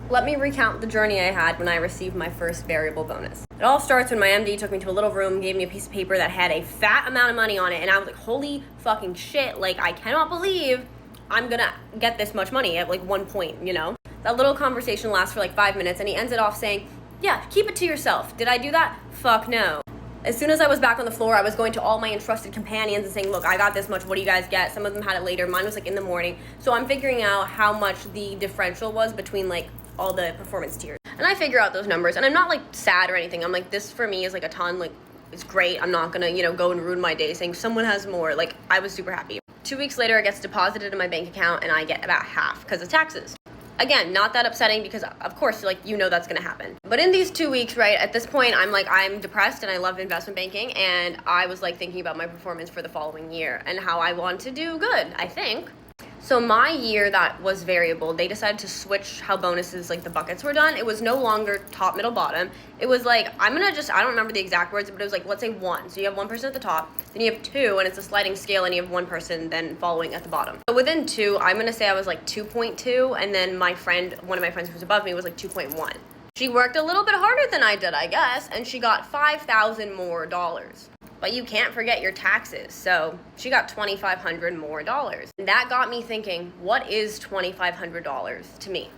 Let me recount the journey I had when I received my first variable bonus. It all starts when my MD took me to a little room, gave me a piece of paper that had a fat amount of money on it, and I was like, holy fucking shit, like, I cannot believe I'm gonna get this much money at like one point, you know? That little conversation lasts for like 5 minutes, and he ends it off saying, yeah, keep it to yourself. Did I do that? Fuck no. As soon as I was back on the floor, I was going to all my entrusted companions and saying, look, I got this much, what do you guys get? Some of them had it later, mine was like in the morning. So I'm figuring out how much the differential was between like all the performance tiers. And I figure out those numbers, and I'm not like sad or anything. I'm like, this for me is like a ton, like it's great. I'm not gonna, go and ruin my day saying someone has more. Like, I was super happy. 2 weeks later, it gets deposited in my bank account and I get about half because of taxes. Again, not that upsetting because of course, like, that's gonna happen. But in these 2 weeks, right, at this point, I'm depressed and I love investment banking, and I was like thinking about my performance for the following year and how I want to do good, I think. So my year that was variable, they decided to switch how bonuses, like the buckets were done. It was no longer top, middle, bottom. It was like, I don't remember the exact words, but it was like, let's say 1. So you have one person at the top, then you have 2, and it's a sliding scale, and you have one person then following at the bottom. So within 2, I'm gonna say I was like 2.2, and then one of my friends who was above me was like 2.1. She worked a little bit harder than I did, I guess, and she got $5,000 more dollars. But you can't forget your taxes, so she got $2,500 more dollars. And that got me thinking, what is $2,500 to me?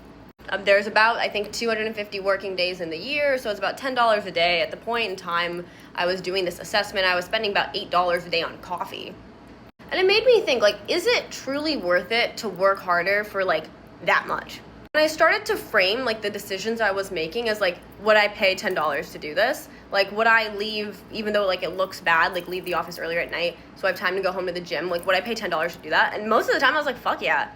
There's about, I think, 250 working days in the year, so it's about $10 a day. At the point in time I was doing this assessment, I was spending about $8 a day on coffee. And it made me think, like, is it truly worth it to work harder for, like, that much? And I started to frame, like, the decisions I was making as, like, would I pay $10 to do this? Like, would I leave, even though, like, it looks bad, like, leave the office earlier at night so I have time to go home to the gym? Like, would I pay $10 to do that? And most of the time I was like, fuck yeah.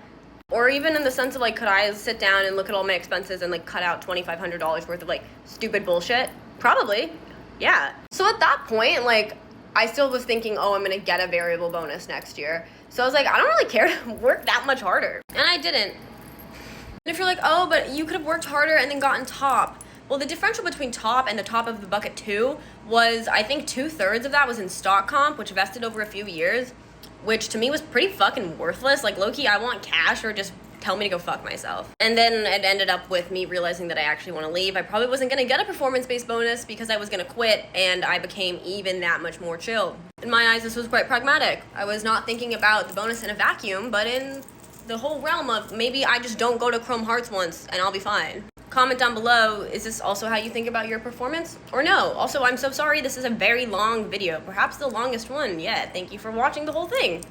Or even in the sense of, like, could I sit down and look at all my expenses and, like, cut out $2,500 worth of, like, stupid bullshit? Probably, yeah. So at that point, like, I still was thinking, oh, I'm gonna get a variable bonus next year. So I was like, I don't really care to work that much harder. And I didn't. And if you're like, oh, but you could have worked harder and then gotten top. Well, the differential between top and the top of the bucket 2 was, I think 2/3 of that was in stock comp, which vested over a few years, which to me was pretty fucking worthless. Like, low-key, I want cash or just tell me to go fuck myself. And then it ended up with me realizing that I actually want to leave. I probably wasn't going to get a performance-based bonus because I was going to quit, and I became even that much more chill. In my eyes, this was quite pragmatic. I was not thinking about the bonus in a vacuum, but in the whole realm of maybe I just don't go to Chrome Hearts once and I'll be fine. Comment down below, is this also how you think about your performance? Or no? Also, I'm so sorry, this is a very long video, perhaps the longest one yet. Thank you for watching the whole thing.